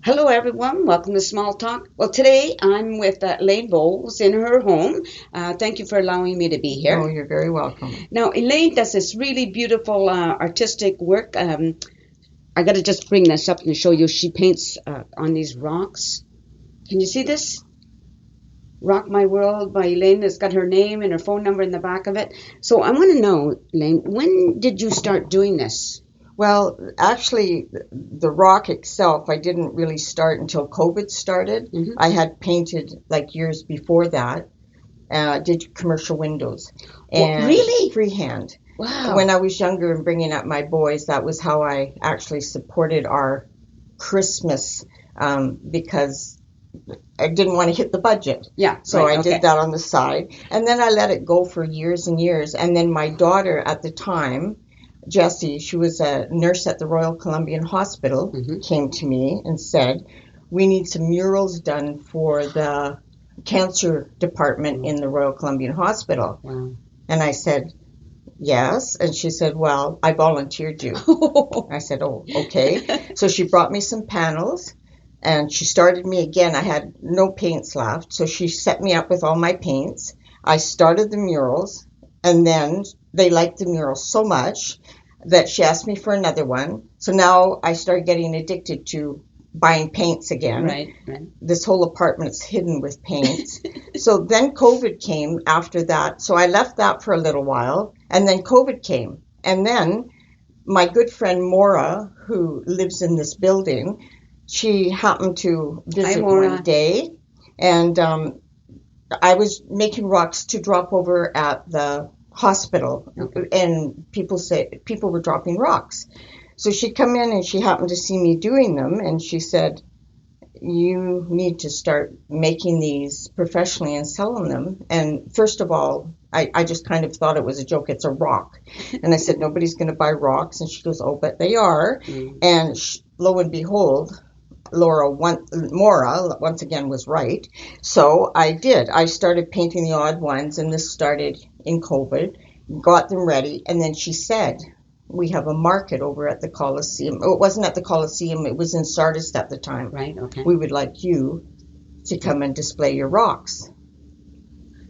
Hello, everyone. Welcome to Small Talk. Well, today I'm with Elaine Bowes in her home. Thank you for allowing me to be Oh, here. you're very welcome. Now, Elaine does this really beautiful artistic work. I got to just bring this up and show you. She paints on these rocks. Can you see this? Rock My World by Elaine. It's got her name and her phone number in the back of it. So I want to know, Elaine, when did you start doing this? Well, actually, the rock itself, I didn't really start until COVID started. Hmm. I had painted like years before that, did commercial windows What, and really? freehand. When Wow. I was younger and bringing up my boys, that was how I actually supported our Christmas because I didn't want to hit the budget. Yeah, So right. I did Okay. that on the side. And then I let it go for years and years. And then my daughter at the time, Jessie, she was a nurse at the Royal Columbian Hospital, Hmm. came to me and said, we need some murals done for the cancer department in the Royal Columbian Hospital. Wow. And I said, yes. And she said, well, I volunteered you. I said, oh, okay. So she brought me some panels and she started me again. I had no paints left. So she set me up with all my paints. I started the murals and then they liked the murals so much that she asked me for another one. So now I started getting addicted to buying paints again. Right, right. This whole apartment's hidden with paints. So then COVID came after that. So I left that for a little while and then COVID came. And then my good friend Maura, who lives in this building, she happened to Hi, visit one Maura. day, and I was making rocks to drop over at the hospital, Okay. and people were dropping rocks. So she come in and she happened to see me doing them, and she said, you need to start making these professionally and selling them. And first of all, I just kind of thought it was a joke. It's a rock. And I said, nobody's going to buy rocks. And she goes, oh, but they are. Mm. And lo and behold, Mora once again was right. So I did. I started painting the odd ones, and this started in COVID, got them ready. And then she said, we have a market over at the Coliseum. Oh, it wasn't at the Coliseum, it was in Sardis at the time. Right, okay. We would like you to come and display your rocks.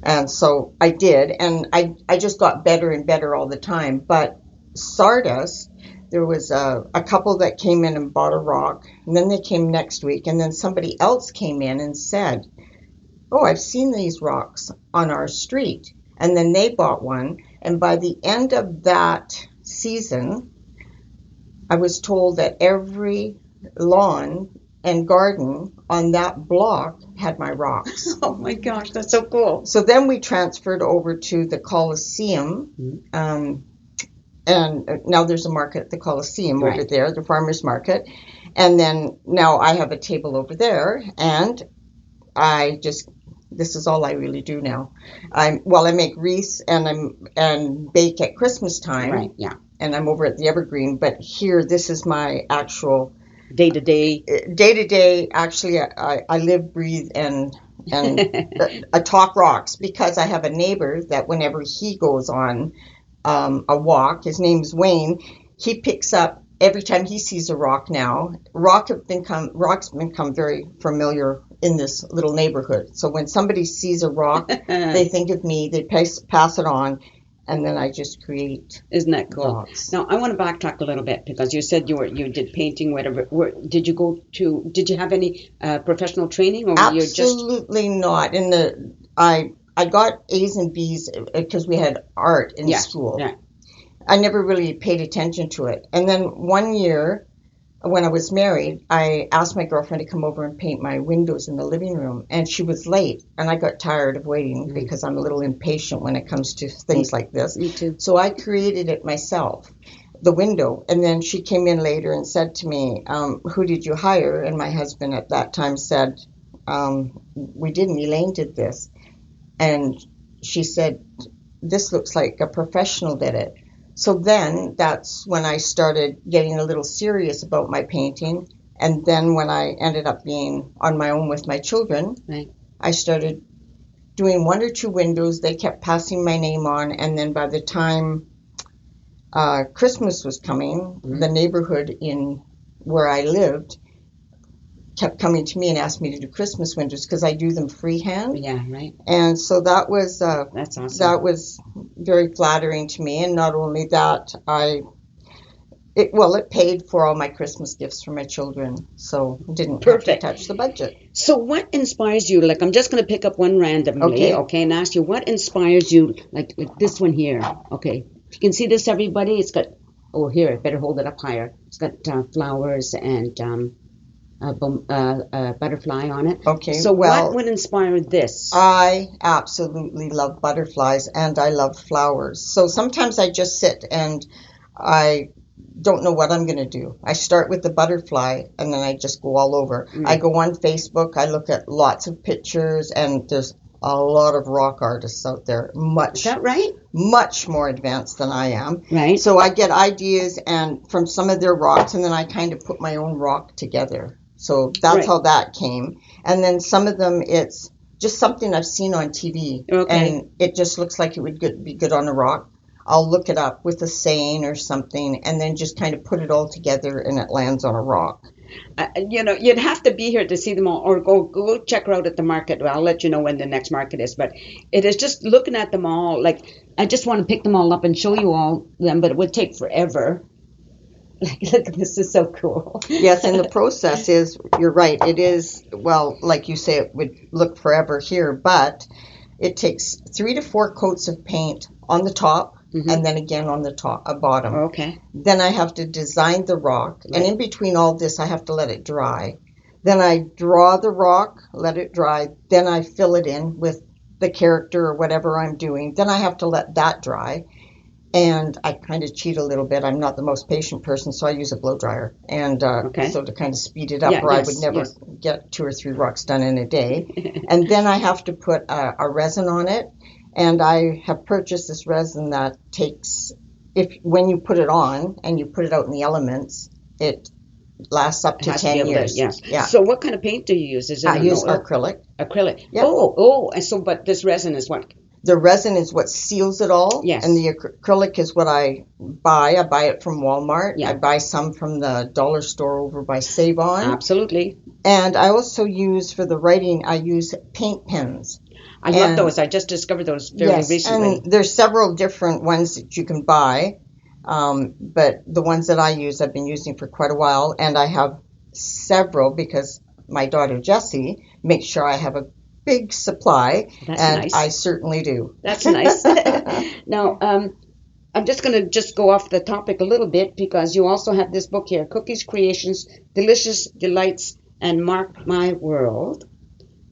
And so I did, and I just got better and better all the time. But Sardis, there was a couple that came in and bought a rock, and then they came next week, and then somebody else came in and said, oh, I've seen these rocks on our street. And then they bought one, and by the end of that season, I was told that every lawn and garden on that block had my rocks. Oh my gosh, that's so cool. So then we transferred over to the Coliseum, Mm. and now there's a market at the Coliseum over Right. there, the farmers market. And then now I have a table over there, and I just this is all I really do now. I make wreaths and bake at Christmas Right, time, yeah. and I'm over at the Evergreen. But here, this is my actual Day to day. day to day. Actually, I live, breathe, and I talk rocks because I have a neighbor that whenever he goes on a walk, his name's Wayne, he picks up every time he sees a rock now. Rocks have become very familiar in this little neighborhood. So when somebody sees a rock, they think of me, they pass it on, and then I just create Isn't that cool? rocks. Now I want to backtrack a little bit because you said you did painting, whatever. Did you have any professional training, or were you just Absolutely not. I got A's and B's because we had art in yeah, school. yeah. I never really paid attention to it. And then one year when I was married, I asked my girlfriend to come over and paint my windows in the living room, and she was late, and I got tired of waiting Mm. because I'm a little impatient when it comes to Me, things like this. me too. So I created it myself, the window, and then she came in later and said to me, who did you hire? And my husband at that time said, we didn't, Elaine did this. And she said, this looks like a professional did it. So then that's when I started getting a little serious about my painting. And then when I ended up being on my own with my children, Right. I started doing one or two windows. They kept passing my name on. And then by the time Christmas was coming, Mm. the neighborhood in where I lived kept coming to me and asked me to do Christmas windows because I do them freehand. Yeah, right. And so that was That's awesome. that was very flattering to me. And not only that, it paid for all my Christmas gifts for my children, so didn't have to touch the budget. So what inspires you? Like, I'm just going to pick up one randomly, okay, and ask you, what inspires you, like this one here, okay? If you can see this, everybody, it's got, oh, here, I better hold it up higher. It's got flowers and a butterfly on it. Okay, so what would inspire this? I absolutely love butterflies, and I love flowers. So sometimes I just sit and I don't know what I'm going to do. I start with the butterfly and then I just go all over. I go on Facebook, I look at lots of pictures, and there's a lot of rock artists out there, Is that right? much more advanced than I am. Right. So I get ideas and from some of their rocks, and then I kind of put my own rock together. So that's how that came. And then some of them, it's just something I've seen on TV, and it just looks like it would be good on a rock. I'll look it up with a saying or something, and then just kind of put it all together, and it lands on a rock. You'd have to be here to see them all, or go check her out at the market. Well, I'll let you know when the next market is. But it is just looking at them all. Like, I just want to pick them all up and show you all them, but it would take forever. Look, this is so cool. Yes, and the process is, you're right, it is, well, like you say, it would look forever here, but it takes 3 to 4 coats of paint on the top. And then again on the bottom. Okay. Then I have to design the rock, and in between all this, I have to let it dry. Then I draw the rock, let it dry. Then I fill it in with the character or whatever I'm doing. Then I have to let that dry, and I kind of cheat a little bit. I'm not the most patient person, so I use a blow dryer, and so to kind of speed it up, or I would never get 2 or 3 rocks done in a day. And then I have to put a resin on it. And I have purchased this resin that takes, when you put it on and you put it out in the elements, it lasts up to 10 years. Yeah. So what kind of paint do you use? Is it I use acrylic. Acrylic. Yeah. And so, but this resin is what? The resin is what seals it all. Yes. And the acrylic is what I buy. I buy it from Walmart. Yeah. I buy some from the dollar store over by Save-On. Absolutely. And I also use, for the writing, I use paint pens. I love those. I just discovered those fairly recently. And there's several different ones that you can buy, but the ones that I use, I've been using for quite a while, and I have several because my daughter Jessie makes sure I have a big supply, and I certainly do. That's nice. Now, I'm just going to go off the topic a little bit, because you also have this book here, Cookies, Creations, Delicious Delights, and Mark My World.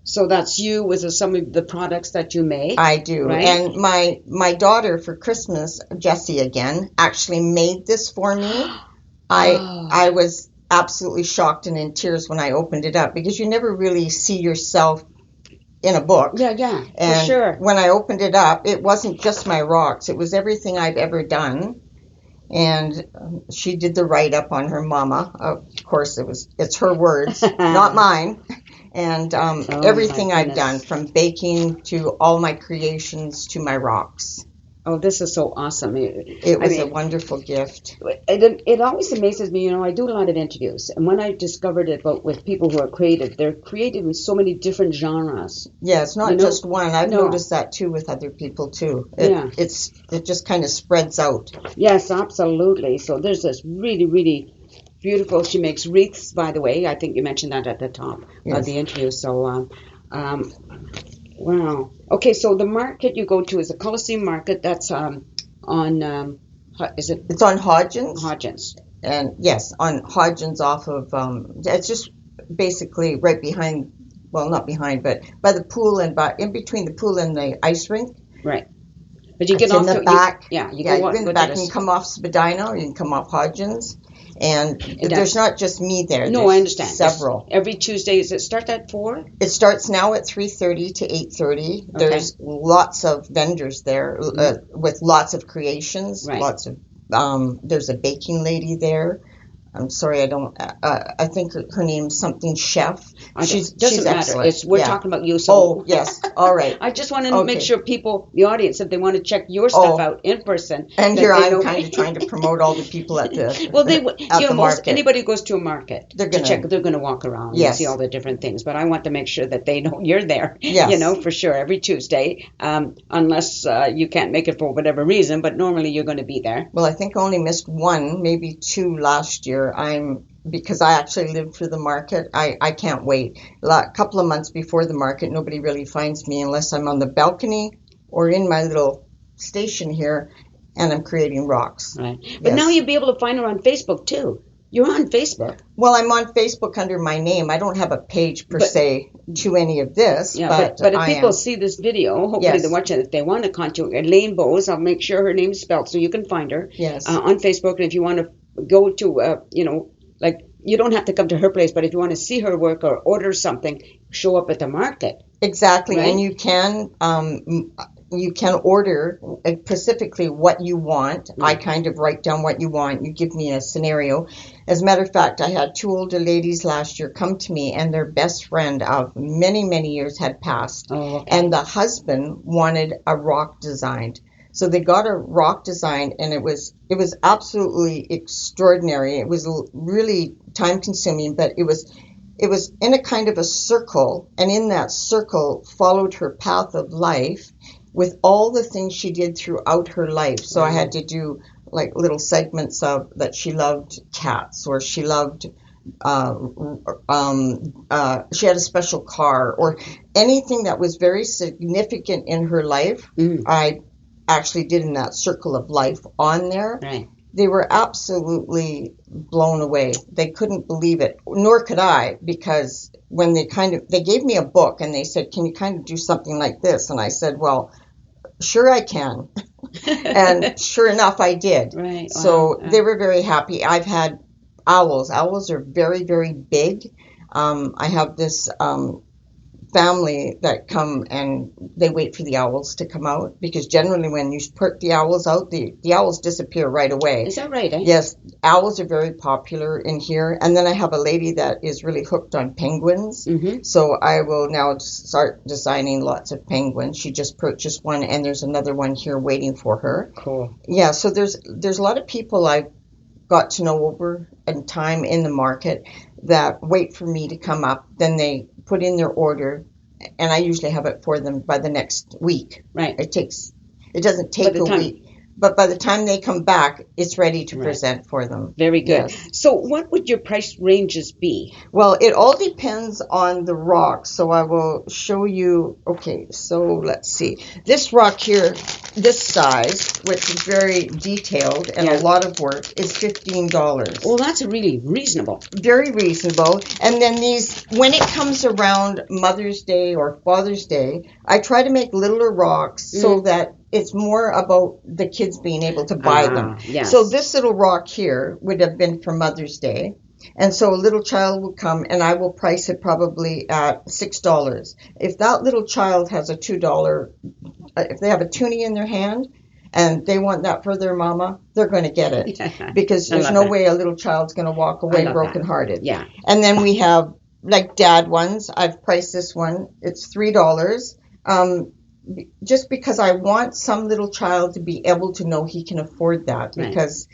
So that's you with some of the products that you make. I do. Right? And my daughter for Christmas, Jessie again, actually made this for me. I was absolutely shocked and in tears when I opened it up, because you never really see yourself in a book. Yeah, and for sure. When I opened it up, it wasn't just my rocks. It was everything I've ever done. And she did the write-up on her mama. Of course, it's her words, not mine. And everything I've done, from baking to all my creations to my rocks. Oh, this is so awesome. It was a wonderful gift. It always amazes me, I do a lot of interviews. And when I discovered it with people who are creative, they're creative in so many different genres. Yeah, it's not just one. I've noticed that, too, with other people, too. It just kind of spreads out. Yes, absolutely. So there's this really, really beautiful. She makes wreaths, by the way. I think you mentioned that at the top of the interview. So, wow. Okay, so the market you go to is the Coliseum Market. That's on, is it? It's on Hodgins. Hodgins. And yes, on Hodgins off of, it's just basically right behind, well, not behind, but by the pool and in between the pool and the ice rink. Right. But you get off in the back. You go in the back. You can come off Spadina, or you can come off Hodgins. And there's not just me there. No, I understand. Several. Every Tuesday, does it start at 4? It starts now at 3:30 to 8:30. Okay. There's lots of vendors there with lots of creations. Right. Lots of there's a baking lady there. I'm sorry, I don't. I think her name's something Chef. She's Doesn't matter. excellent. We're Yeah. talking about you. So Oh yes. All right. I just want to make Okay. sure people, the audience, if they want to check your stuff out in person, And that here they I'm know. kind of trying to promote all the people at the Well, at the most market. anybody who goes to a market They're to check, gonna. they're going to walk around and Yes. see all the different things. But I want to make sure that they know you're there. Yes. For sure every Tuesday, unless you can't make it for whatever reason. But normally you're going to be there. Well, I think I only missed one, maybe two last year. Because I actually live through the market. I can't wait. A couple of months before the market, nobody really finds me unless I'm on the balcony or in my little station here, and I'm creating rocks. Right. But now you'll be able to find her on Facebook too. You're on Facebook. Well, I'm on Facebook under my name. I don't have a page per se to any of this. Yeah, but if people see this video, hopefully they're watching it. If they want to contact Elaine Bowes, I'll make sure her name is spelled so you can find her. Yes. On Facebook. And if you want to go to, like, you don't have to come to her place, but if you want to see her work or order something, show up at the market. Exactly, right? And you can order specifically what you want. I kind of write down what you want. You give me a scenario. As a matter of fact, I had two older ladies last year come to me, and their best friend of many, many years had passed. Oh, okay. And the husband wanted a rock designed. So they got a rock designed, and it was absolutely extraordinary. It was really time consuming, but it was in a kind of a circle, and in that circle followed her path of life with all the things she did throughout her life. So I had to do like little segments of that she loved cats, or she loved she had a special car, or anything that was very significant in her life. I actually did in that circle of life on there. Right. They were absolutely blown away. They couldn't believe it, nor could I, because when they gave me a book and they said, "Can you kind of do something like this?" And I said, "Well, sure I can." And sure enough, I did. Right. So they were very happy. I've had owls. Owls are very, very big. I have this family that come and they wait for the owls to come out, because generally when you put the owls out, the owls disappear right away. Is that right? Yes, owls are very popular in here. And then I have a lady that is really hooked on penguins. So I will now start designing lots of penguins. She just purchased one, and there's another one here waiting for her. Cool. Yeah, so there's a lot of people I've got to know over time in the market that wait for me to come up. Then they put in their order, and I usually have it for them by the next week. Right. It doesn't take a week. But by the time they come back, it's ready to present for them. Very good. Yes. So what would your price ranges be? Well, it all depends on the rock. So I will show you. Okay, so let's see. This rock here, this size, which is very detailed and a lot of work, is $15. Well, that's really reasonable. Very reasonable. And then these, when it comes around Mother's Day or Father's Day, I try to make littler rocks so that it's more about the kids being able to buy them. Yes. So this little rock here would have been for Mother's Day. And so a little child will come, and I will price it probably at $6. If that little child has a $2, if they have a toonie in their hand and they want that for their mama, they're going to get it. Because there's no way a little child's going to walk away brokenhearted. Yeah. And then we have like dad ones. I've priced this one. It's $3. Just because I want some little child to be able to know he can afford that, because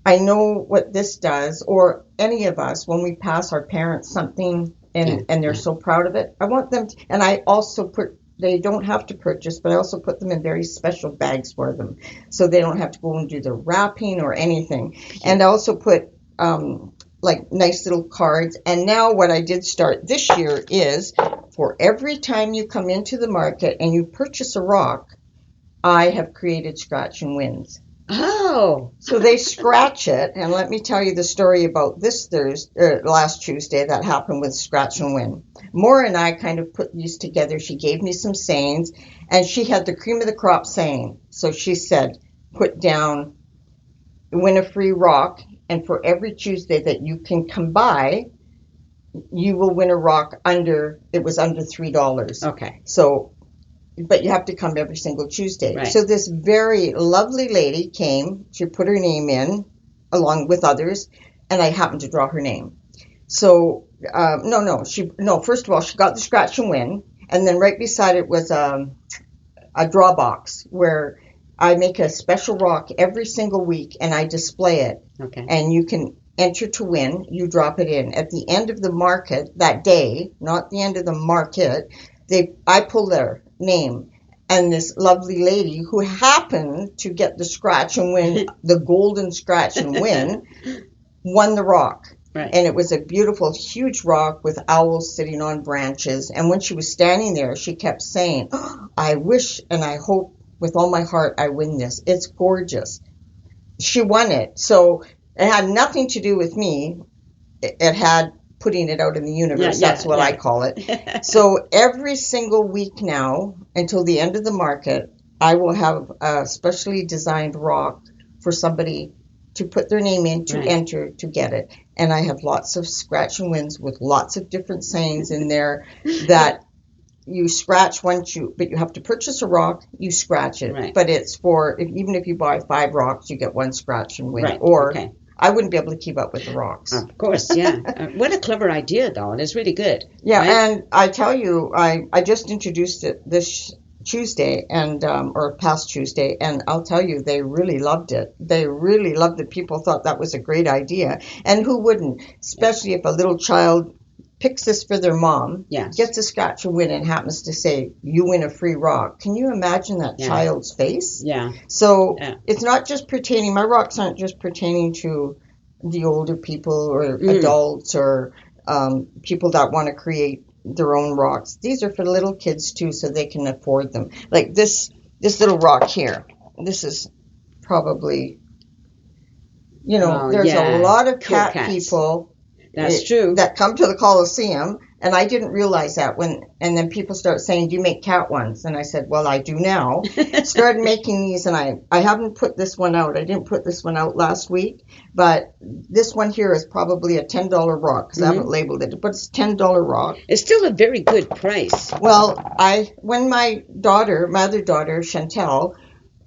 I know what this does, or any of us, when we pass our parents something and they're so proud of it. I want them to, and I also they don't have to purchase, but I also put them in very special bags for them, so they don't have to go and do the wrapping or anything. And I also put like nice little cards. And now what I did start this year is, for every time you come into the market and you purchase a rock, I have created scratch and wins. Oh. So they scratch it, and let me tell you the story about this last Tuesday that happened with Scratch and Win. Maura and I kind of put these together. She gave me some sayings, and she had the cream of the crop saying. So she said, put down, win a free rock, and for every Tuesday that you can come by, you will win a rock under $3. Okay. So, but you have to come every single Tuesday. Right. So this very lovely lady came, she put her name in, along with others, and I happened to draw her name. So no. First of all, she got the scratch and win, and then right beside it was a draw box where I make a special rock every single week and I display it. Okay. And you can enter to win. You drop it in at the end of the market that day, not the end of the market. I pull their name. And this lovely lady who happened to get the scratch and win, the golden scratch and win, won the rock. Right. And it was a beautiful, huge rock with owls sitting on branches. And when she was standing there, she kept saying, oh, I wish and I hope with all my heart I win this. It's gorgeous. She won it. So it had nothing to do with me. It had putting it out in the universe. That's what I call it. So every single week now, until the end of the market, I will have a specially designed rock for somebody to put their name in, to enter, to get it. And I have lots of scratch and wins with lots of different sayings in there that you scratch but you have to purchase a rock, you scratch it. Right. But it's even if you buy 5 rocks, you get 1 scratch and win. Right. Or I wouldn't be able to keep up with the rocks. Of course, yeah. What a clever idea, though. It is really good. Yeah, right? And I tell you, I just introduced it this Tuesday or past Tuesday, and I'll tell you, they really loved it. They really loved it. People thought that was a great idea. And who wouldn't? Especially if a little child picks this for their mom, gets a scratch and win, and happens to say, you win a free rock. Can you imagine that child's face? Yeah. So it's not just pertaining, my rocks aren't just pertaining to the older people or adults or people that want to create their own rocks. These are for little kids too, so they can afford them. Like this little rock here. This is probably, there's a lot of cat people. That's true. That come to the Coliseum, and I didn't realize that and then people start saying, do you make cat ones? And I said, well, I do now. Started making these, and I haven't put this one out. I didn't put this one out last week, but this one here is probably a $10 rock, because I haven't labeled it, but it's a $10 rock. It's still a very good price. Well, when my other daughter, Chantel,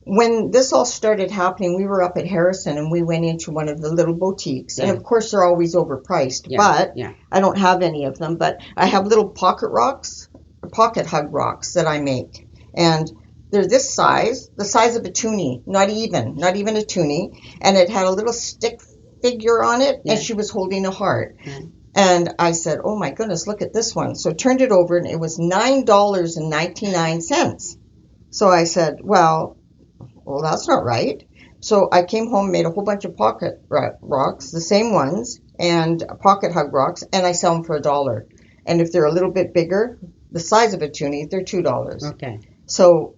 when this all started happening, we were up at Harrison and we went into one of the little boutiques. And of course, they're always overpriced, but I don't have any of them. But I have little pocket hug rocks that I make. And they're this size, the size of a toonie, not even a toonie. And it had a little stick figure on it, and she was holding a heart. And I said, oh my goodness, look at this one. So I turned it over, and it was $9.99. So I said, well, that's not right. So I came home, made a whole bunch of pocket rocks, the same ones, and pocket hug rocks, and I sell them for $1. And if they're a little bit bigger, the size of a toonie, they're $2. Okay. So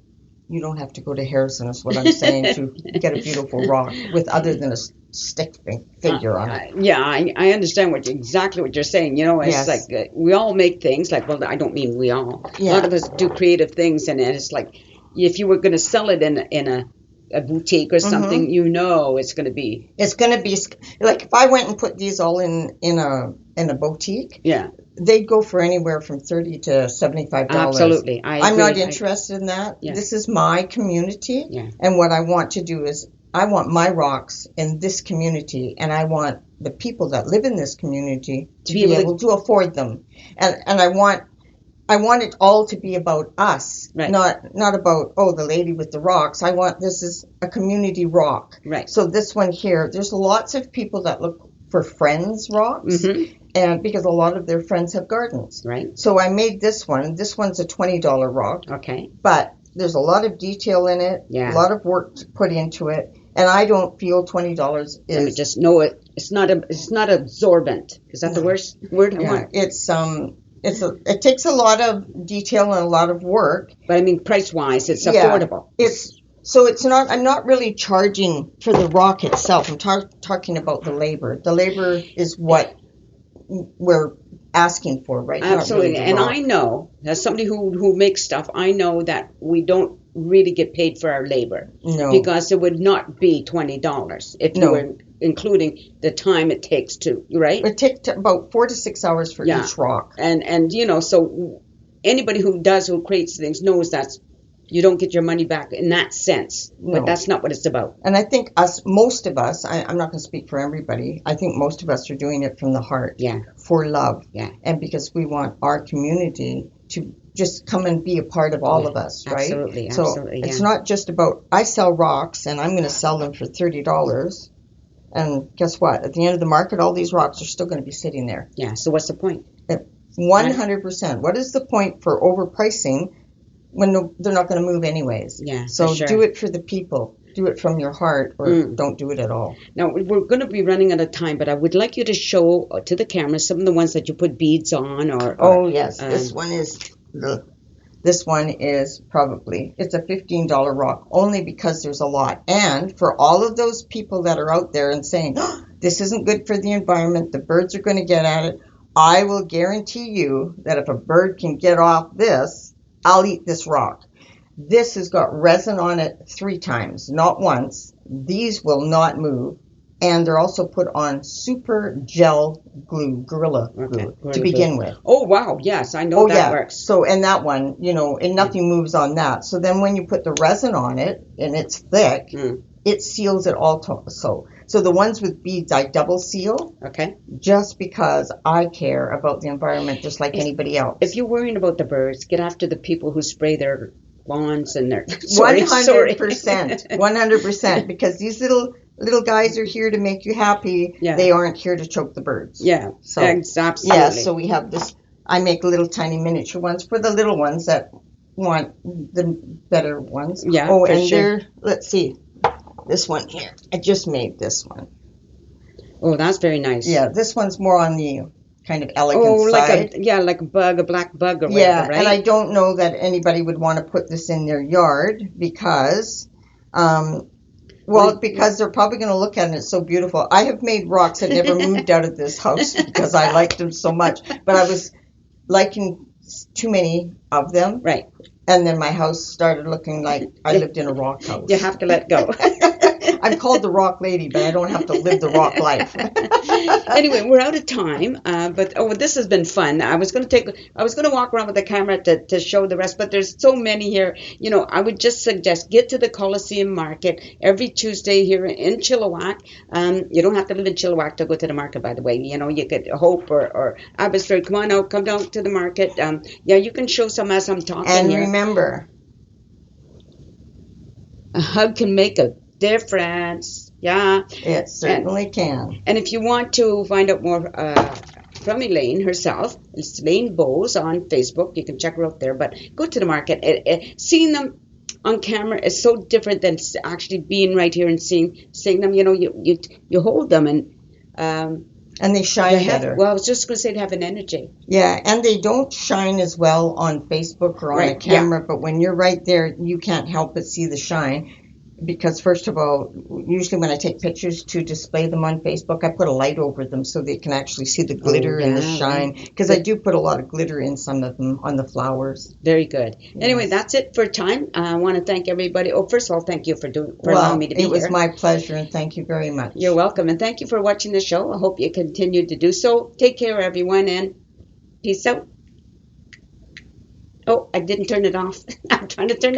you don't have to go to Harrison, is what I'm saying, to get a beautiful rock with other than a stick figure on it. Yeah, I understand exactly what you're saying. It's like we all make things. Like, well, I don't mean we all. A lot of us do creative things, and it's like, if you were going to sell it in a boutique or something, it's going to be. It's going to be like if I went and put these all in a boutique. Yeah. They'd go for anywhere from $30 to $75. Absolutely, I'm not interested in that. Yeah. This is my community, and what I want to do is I want my rocks in this community, and I want the people that live in this community to be able to afford them, and I want it all to be about us, not about, the lady with the rocks. This is a community rock. Right. So this one here, there's lots of people that look for friends rocks, and because a lot of their friends have gardens. Right. So I made this one. This one's a $20 rock. Okay. But there's a lot of detail in it, a lot of work to put into it, and I don't feel $20 is. Let me just know it. It's not absorbent. Is that the worst word I want? It takes a lot of detail and a lot of work. But I mean, price-wise, it's affordable. I'm not really charging for the rock itself. I'm talking about the labor. The labor is what we're asking for, right? Absolutely. And I know, as somebody who makes stuff, I know that we don't really get paid for our labor. No. Because it would not be $20 if you were including the time it takes to, right? It takes about 4 to 6 hours for each rock. And so anybody who creates things knows that's you don't get your money back in that sense. No. But that's not what it's about. And I think most of us, I'm not going to speak for everybody, I think most of us are doing it from the heart. Yeah. For love. Yeah. And because we want our community to just come and be a part of all of us, right? Absolutely, so absolutely. It's not just about, I sell rocks and I'm going to sell them for $30. And guess what? At the end of the market, all these rocks are still going to be sitting there. Yeah, so what's the point? 100%. What is the point for overpricing when they're not going to move anyways? Yeah, so for sure. Do it for the people. Do it from your heart, or don't do it at all. Now, we're going to be running out of time, but I would like you to show to the camera some of the ones that you put beads on. Oh, yes. This one is probably, it's a $15 rock, only because there's a lot. And for all of those people that are out there and saying, oh, this isn't good for the environment, the birds are going to get at it, I will guarantee you that if a bird can get off this, I'll eat this rock. This has got resin on it 3 times, not once. These will not move. And they're also put on super gel glue, Gorilla Glue, to begin with. Oh, wow. Yes, I know that works. So, and that one, and nothing moves on that. So then when you put the resin on it, and it's thick, it seals it all. So the ones with beads, I double seal. Okay. Just because I care about the environment just like anybody else. If you're worrying about the birds, get after the people who spray their lawns and their... 100%. 100%. Because these little guys are here to make you happy. Yeah. They aren't here to choke the birds. Yeah, so, absolutely. Yeah, so we have this. I make little tiny miniature ones for the little ones that want the better ones. Yeah, oh, and sure. Let's see. This one here. I just made this one. Oh, that's very nice. Yeah, this one's more on the kind of elegant side. Like a bug, a black bug or whatever, right? And I don't know that anybody would want to put this in their yard because... because they're probably going to look at it, it's so beautiful. I have made rocks that never moved out of this house because I liked them so much. But I was liking too many of them. Right. And then my house started looking like I lived in a rock house. You have to let go. I'm called the rock lady, but I don't have to live the rock life. Anyway, we're out of time, but this has been fun. I was going to walk around with the camera to show the rest, but there's so many here. I would just suggest get to the Coliseum Market every Tuesday here in Chilliwack. You don't have to live in Chilliwack to go to the market, by the way. You could Hope or Abbotsford. Come on out, come down to the market. You can show some as I'm talking and here. Remember, a hug can make a difference. Yeah, it certainly can. And if you want to find out more from Elaine herself, it's Elaine Bowes on Facebook. You can check her out there. But go to the market. Seeing them on camera is so different than actually being right here and seeing them. You hold them and they shine better. Well, I was just going to say they have an energy. Yeah, and they don't shine as well on Facebook or on a camera. Yeah. But when you're right there, you can't help but see the shine. Because first of all, usually when I take pictures to display them on Facebook, I put a light over them so they can actually see the glitter and the shine. Because I do put a lot of glitter in some of them on the flowers. Very good. Yes. Anyway, that's it for time. I want to thank everybody. Oh, first of all, thank you for allowing me to be here. It was my pleasure, and thank you very much. You're welcome, and thank you for watching the show. I hope you continue to do so. Take care, everyone, and peace out. Oh, I didn't turn it off. I'm trying to turn it